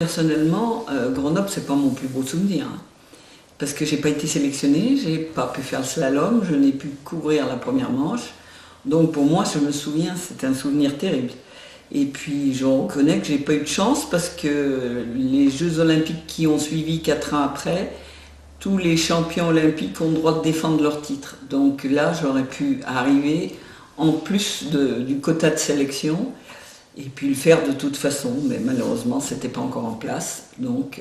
Personnellement, Grenoble, c'est pas mon plus beau souvenir, hein, parce que j'ai pas été sélectionnée, j'ai pas pu faire le slalom, je n'ai pu couvrir la première manche. Donc pour moi, je me souviens, c'était un souvenir terrible. Et puis je reconnais que j'ai pas eu de chance parce que les Jeux Olympiques qui ont suivi 4 ans après, tous les champions olympiques ont le droit de défendre leur titre. Donc là, j'aurais pu arriver en plus du quota de sélection. Et puis le faire de toute façon, mais malheureusement, c'était pas encore en place. Donc,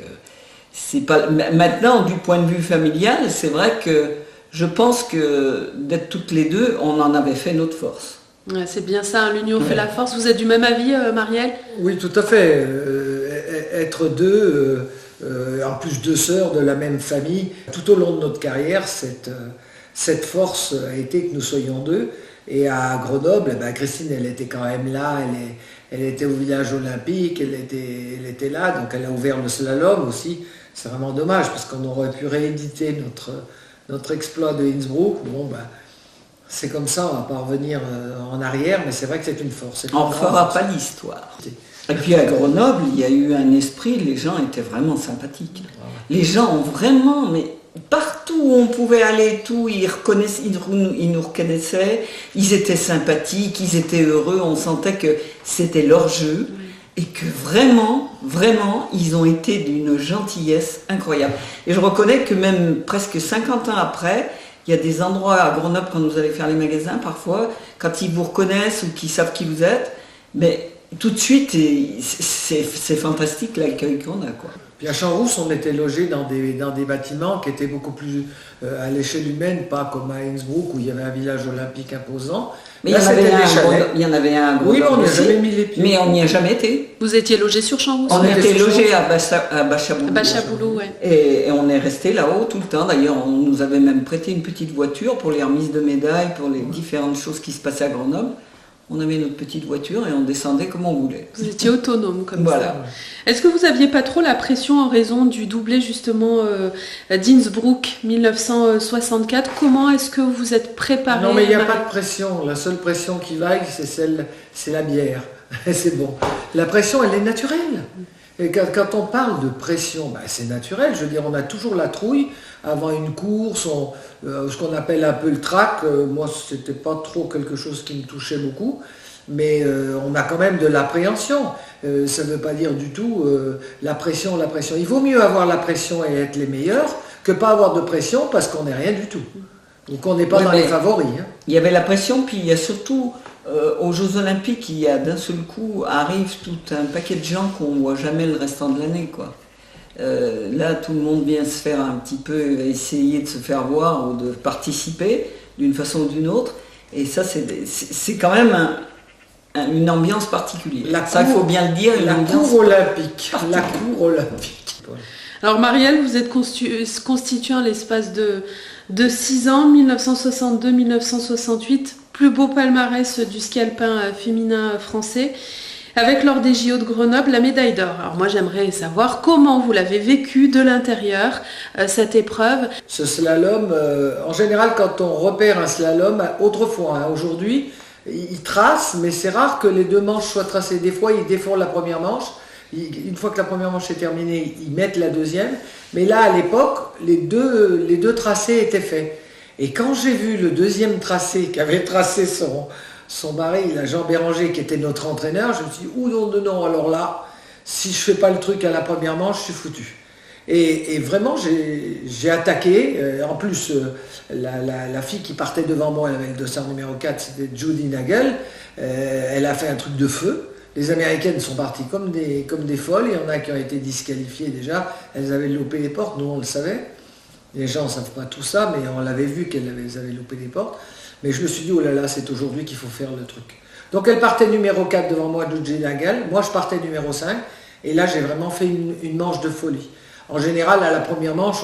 c'est pas. Maintenant, du point de vue familial, c'est vrai que je pense que d'être toutes les deux, on en avait fait notre force. Ouais, c'est bien ça, hein, l'union fait la force. Vous êtes du même avis, Marielle? Oui, tout à fait. Être deux, en plus deux sœurs de la même famille, tout au long de notre carrière, cette force a été que nous soyons deux. Et à Grenoble, eh ben, Christine, elle était quand même là, elle était au village olympique, elle était là, donc elle a ouvert le slalom aussi. C'est vraiment dommage, parce qu'on aurait pu rééditer notre exploit de Innsbruck. Bon, ben, c'est comme ça, on ne va pas revenir en arrière, mais c'est vrai que c'est une force. On ne fera pas l'histoire. Et puis à Grenoble, il y a eu un esprit, les gens étaient vraiment sympathiques. Les gens ont vraiment, mais partout où on pouvait aller, tout, ils nous reconnaissaient, ils étaient sympathiques, ils étaient heureux, on sentait que c'était leur jeu et que vraiment, vraiment, ils ont été d'une gentillesse incroyable. Et je reconnais que même presque 50 ans après, il y a des endroits à Grenoble, quand vous allez faire les magasins, parfois, quand ils vous reconnaissent ou qu'ils savent qui vous êtes, mais tout de suite, c'est fantastique l'accueil qu'on a, quoi. Puis à Champs-Rousse, on était logés dans des bâtiments qui étaient beaucoup plus à l'échelle humaine, pas comme à Innsbruck où il y avait un village olympique imposant. Mais là, il y en avait un à Grenoble. Oui, mais on n'y a aussi, jamais mis les pieds. Mais on n'y a jamais été. Vous étiez logé sur Champs-Rousse? On était logés à Bachaboulou. Bachaboulou, ouais. Et on est resté là-haut tout le temps. D'ailleurs, on nous avait même prêté une petite voiture pour les remises de médailles, pour les différentes choses qui se passaient à Grenoble. On avait notre petite voiture et on descendait comme on voulait. Vous étiez autonome comme voilà. ça. Est-ce que vous n'aviez pas trop la pression en raison du doublé justement d'Innsbruck 1964? Comment est-ce que vous êtes préparé? Non, mais il n'y a pas de pression. La seule pression qui vaille, c'est la bière. C'est bon. La pression, elle est naturelle. Et quand on parle de pression, ben c'est naturel. Je veux dire, on a toujours la trouille avant une course, ce qu'on appelle un peu le trac. Moi, c'était pas trop quelque chose qui me touchait beaucoup, mais on a quand même de l'appréhension. Ça ne veut pas dire du tout la pression. Il vaut mieux avoir la pression et être les meilleurs que pas avoir de pression parce qu'on n'est rien du tout. Donc on n'est pas dans les favoris. Hein. Il y avait la pression, puis il y a surtout aux Jeux Olympiques, il y a d'un seul coup arrive tout un paquet de gens qu'on ne voit jamais le restant de l'année, quoi. Là, tout le monde vient se faire un petit peu, essayer de se faire voir ou de participer d'une façon ou d'une autre. Et ça, c'est quand même une ambiance particulière. Ça, il faut bien le dire. La cour olympique. La cour olympique. Alors, Marielle, vous êtes constituée en l'espace de 6 ans, 1962-1968, plus beau palmarès du ski alpin féminin français, avec lors des JO de Grenoble la médaille d'or. Alors moi j'aimerais savoir comment vous l'avez vécu de l'intérieur, cette épreuve. Ce slalom, en général quand on repère un slalom, autrefois, hein, aujourd'hui, ils tracent, mais c'est rare que les deux manches soient tracées. Des fois ils défont la première manche, une fois que la première manche est terminée, ils mettent la deuxième, mais là à l'époque, les deux tracés étaient faits. Et quand j'ai vu le deuxième tracé qu'avait tracé son mari, Jean Béranger, qui était notre entraîneur, je me suis dit, non, alors là, si je fais pas le truc à la première manche, je suis foutu. Et vraiment, j'ai attaqué. En plus, la fille qui partait devant moi, elle avait le dossard numéro 4, c'était Judy Nagel. Elle a fait un truc de feu. Les Américaines sont parties comme des folles. Il y en a qui ont été disqualifiées déjà. Elles avaient loupé les portes, nous on le savait. Les gens ne savent pas tout ça, mais on l'avait vu qu'elles avaient loupé les portes. Mais je me suis dit, oh là là, c'est aujourd'hui qu'il faut faire le truc. Donc elle partait numéro 4 devant moi, Judy Nagel. Moi, je partais numéro 5. Et là, j'ai vraiment fait une manche de folie. En général, à la première manche,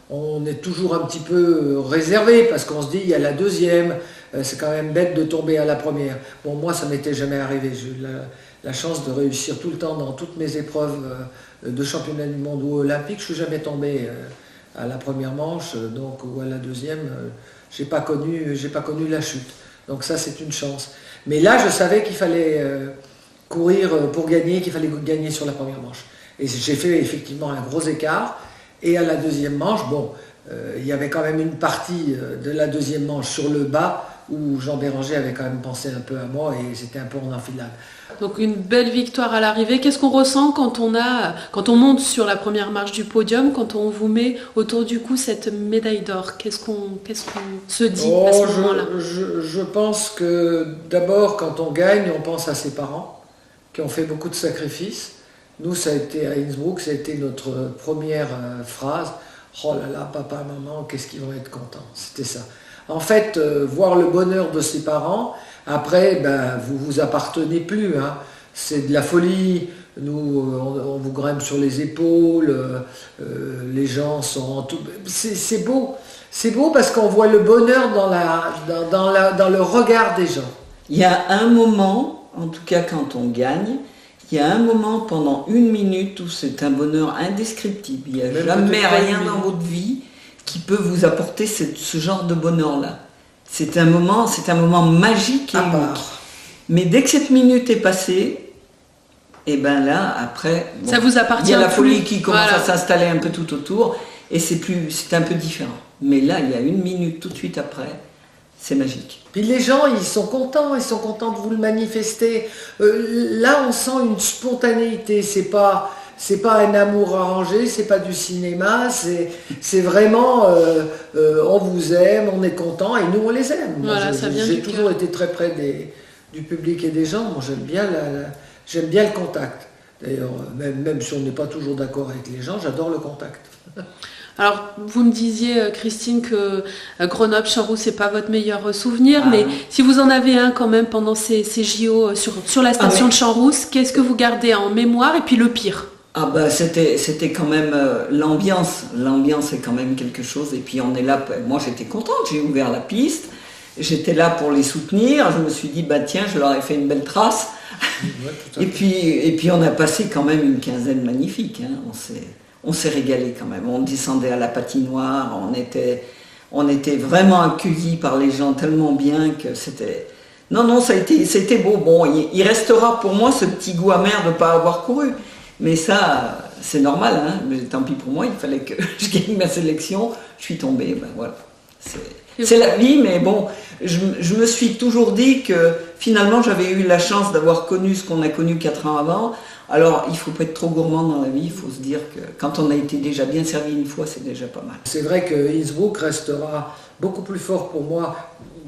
on est toujours un petit peu réservé parce qu'on se dit, il y a la deuxième. C'est quand même bête de tomber à la première. Bon, moi, ça ne m'était jamais arrivé. J'ai eu la chance de réussir tout le temps dans toutes mes épreuves de championnat du monde ou olympique. Je ne suis jamais tombé à la première manche, donc, ou à la deuxième. J'ai pas connu la chute. Donc ça, c'est une chance. Mais là, je savais qu'il fallait courir pour gagner, qu'il fallait gagner sur la première manche. Et j'ai fait effectivement un gros écart. Et à la deuxième manche, il y avait quand même une partie de la deuxième manche sur le bas où Jean Béranger avait quand même pensé un peu à moi et c'était un peu en enfilade. Donc une belle victoire à l'arrivée. Qu'est-ce qu'on ressent quand on monte sur la première marche du podium, quand on vous met autour du cou cette médaille d'or? Qu'est-ce qu'on se dit à ce moment-là? Je pense que d'abord, quand on gagne, on pense à ses parents qui ont fait beaucoup de sacrifices. Nous, ça a été à Innsbruck, ça a été notre première phrase. Oh là là, papa, maman, qu'est-ce qu'ils vont être contents. C'était ça. En fait, voir le bonheur de ses parents, après, vous appartenez plus. Hein. C'est de la folie. Nous, on vous grimpe sur les épaules. Les gens sont en tout. C'est beau. C'est beau parce qu'on voit le bonheur dans le regard des gens. Il y a un moment, en tout cas quand on gagne, il y a un moment pendant 1 minute où c'est un bonheur indescriptible. Il n'y a jamais rien dans votre vie qui peut vous apporter ce genre de bonheur-là. C'est un moment magique et unique. Mais dès que cette minute est passée, et bien là, après, ça vous appartient. Il y a la folie qui commence à s'installer un peu tout autour, et c'est un peu différent. Mais là, il y a 1 minute tout de suite après, c'est magique. Puis les gens, ils sont contents de vous le manifester. Là, on sent une spontanéité, c'est pas un amour arrangé, c'est pas du cinéma, c'est vraiment on vous aime, on est content et nous on les aime. Voilà, j'ai toujours été très près du public et des gens. Moi j'aime bien le contact. D'ailleurs, même si on n'est pas toujours d'accord avec les gens, j'adore le contact. Alors, vous me disiez, Christine, que Grenoble, Champs-Roux, c'est pas votre meilleur souvenir, mais si vous en avez un quand même pendant ces JO sur la station de Champs-Roux, qu'est-ce que vous gardez en mémoire et puis le pire? C'était quand même l'ambiance. L'ambiance est quand même quelque chose. Et puis on est là. Moi j'étais contente, j'ai ouvert la piste. J'étais là pour les soutenir. Je me suis dit, tiens, je leur ai fait une belle trace. Ouais, et puis on a passé quand même une quinzaine magnifique. Hein. On s'est régalé quand même. On descendait à la patinoire. On était vraiment accueillis par les gens tellement bien que c'était... Non, c'était beau. Bon, il restera pour moi ce petit goût amer de ne pas avoir couru. Mais ça, c'est normal, hein. Mais tant pis pour moi, il fallait que je gagne ma sélection, je suis tombée, voilà. C'est la vie, mais bon, je me suis toujours dit que finalement j'avais eu la chance d'avoir connu ce qu'on a connu 4 ans avant. Alors il ne faut pas être trop gourmand dans la vie, il faut se dire que quand on a été déjà bien servi une fois, c'est déjà pas mal. C'est vrai que Innsbruck restera beaucoup plus fort pour moi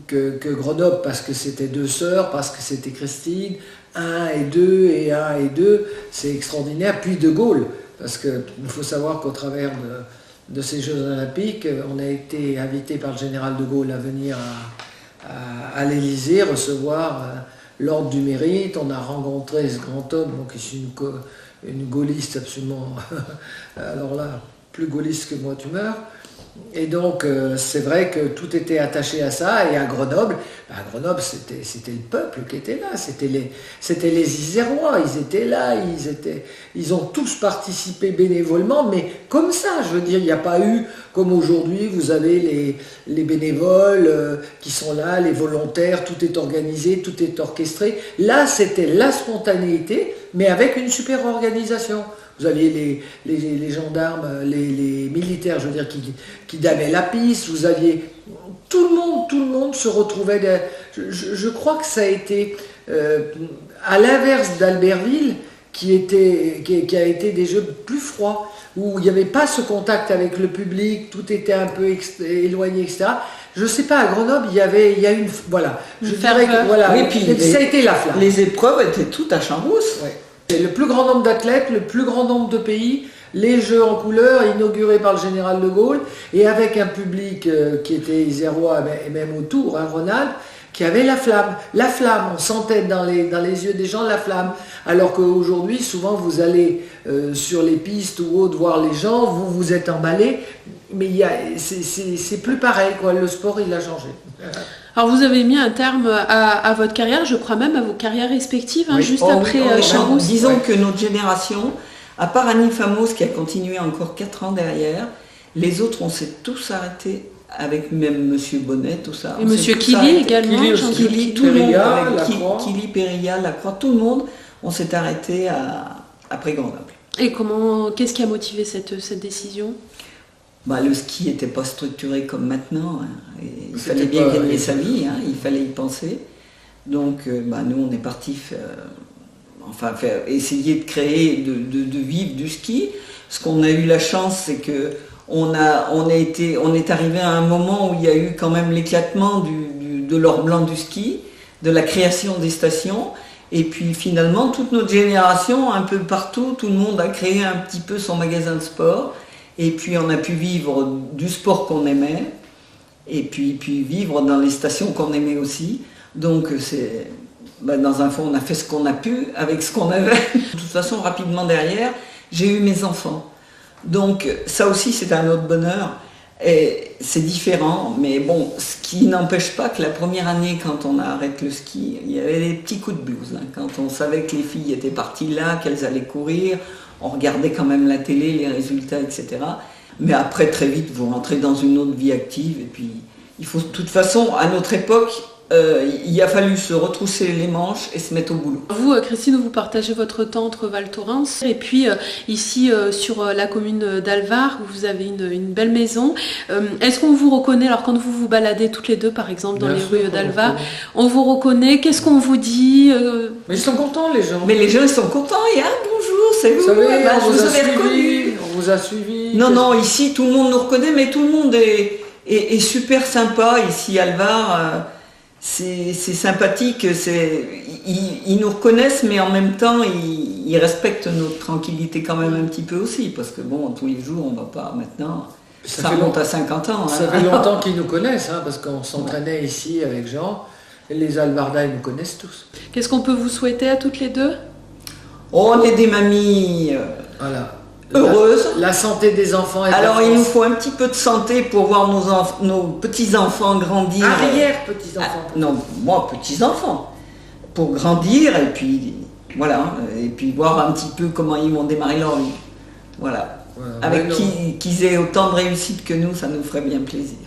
que Grenoble, parce que c'était 2 sœurs, parce que c'était Christine, 1 et 2 et 1 et 2, c'est extraordinaire. Puis De Gaulle, parce qu'il faut savoir qu'au travers de ces Jeux Olympiques, on a été invité par le général De Gaulle à venir à l'Élysée recevoir l'ordre du mérite. On a rencontré ce grand homme, qui est une gaulliste absolument, alors là, plus gaulliste que moi tu meurs. Et donc c'est vrai que tout était attaché à ça. Et à Grenoble, c'était le peuple qui était là, c'était les Isérois, ils étaient là, ils ont tous participé bénévolement, mais comme ça, je veux dire, il n'y a pas eu, comme aujourd'hui, vous avez les bénévoles qui sont là, les volontaires, tout est organisé, tout est orchestré. Là, c'était la spontanéité, mais avec une super organisation. Vous aviez les gendarmes, les militaires, je veux dire, qui damaient la piste. Vous aviez tout le monde se retrouvait. Je crois que ça a été à l'inverse d'Albertville, qui a été des jeux plus froids, où il n'y avait pas ce contact avec le public, tout était un peu éloigné, etc. Je sais pas, à Grenoble, il y a une, voilà. Je dirais que voilà. Oui, puis ça a été la flamme. Les épreuves étaient toutes à Champs-Roux. Ouais. Le plus grand nombre d'athlètes, le plus grand nombre de pays, les Jeux en couleur inaugurés par le général de Gaulle, et avec un public qui était isérois et même autour, Ronald, qui avait la flamme. La flamme, on sentait dans les yeux des gens la flamme. Alors qu'aujourd'hui, souvent, vous allez sur les pistes ou autres voir les gens, vous êtes emballés, mais c'est plus pareil, quoi. Le sport, il a changé. Alors vous avez mis un terme à votre carrière, je crois même à vos carrières respectives, hein, oui. Juste après Champs-Roux. Disons que notre génération, à part Annie Famos qui a continué encore 4 ans derrière, les autres, on s'est tous arrêtés, avec même Monsieur Bonnet, tout ça. Et Monsieur Killy également. Killy, tout le monde, avec Killy, Périlla, Lacroix, tout le monde, on s'est arrêté après Grenoble. Et qu'est-ce qui a motivé cette décision? Bah, le ski n'était pas structuré comme maintenant, hein. Et il C'était fallait bien pas- gagner sa vie, hein, il fallait y penser. Donc bah, nous on est partis essayer de créer, de vivre du ski. Ce qu'on a eu la chance, c'est que on est arrivé à un moment où il y a eu quand même l'éclatement de l'or blanc du ski, de la création des stations. Et puis finalement, toute notre génération, un peu partout, tout le monde a créé un petit peu son magasin de sport. Et puis on a pu vivre du sport qu'on aimait, et puis vivre dans les stations qu'on aimait aussi. Donc dans un fond, on a fait ce qu'on a pu avec ce qu'on avait. De toute façon, rapidement derrière, j'ai eu mes enfants. Donc ça aussi, c'est un autre bonheur. Et c'est différent, mais bon, ce qui n'empêche pas que la première année, quand on arrête le ski, il y avait des petits coups de blues, hein. Quand on savait que les filles étaient parties là, qu'elles allaient courir, on regardait quand même la télé, les résultats, etc. Mais après, très vite, vous rentrez dans une autre vie active. Et puis, il faut, de toute façon, à notre époque, il a fallu se retrousser les manches et se mettre au boulot. Vous, Christine, vous partagez votre temps entre Val Thorens et puis ici sur la commune d'Alvar, où vous avez une belle maison. Est-ce qu'on vous reconnaît, alors quand vous vous baladez toutes les deux, par exemple, dans Bien les sûr, rues d'Alvar, on vous reconnaît? Qu'est-ce qu'on vous dit? Mais ils sont contents, les gens. Mais les gens, ils sont contents. Et bonjour, c'est Vous vous. savez, Ben, on je vous a avais suivi, reconnu. on vous a suivi. Non, ici, tout le monde nous reconnaît, mais tout le monde est super sympa. Ici, Alvar, c'est sympathique. Ils nous reconnaissent, mais en même temps, ils respectent notre tranquillité quand même un petit peu aussi. Parce que bon, tous les jours, on ne va pas maintenant. Ça remonte à 50 ans. Ça hein. fait longtemps qu'ils nous connaissent, hein, parce qu'on s'entraînait ici avec Jean. Et les Alvarda, ils nous connaissent tous. Qu'est-ce qu'on peut vous souhaiter à toutes les deux? On est des mamies Voilà. heureuses. La santé des enfants. Et Alors, de la il nous France. faut un petit peu de santé pour voir nos petits-enfants grandir. Arrière, petits-enfants. Non, moi, petits-enfants. Pour grandir et puis, voilà. Et puis voir un petit peu comment ils vont démarrer leur vie. Voilà. Voilà. Avec Ouais, non. qu'ils aient autant de réussite que nous, ça nous ferait bien plaisir.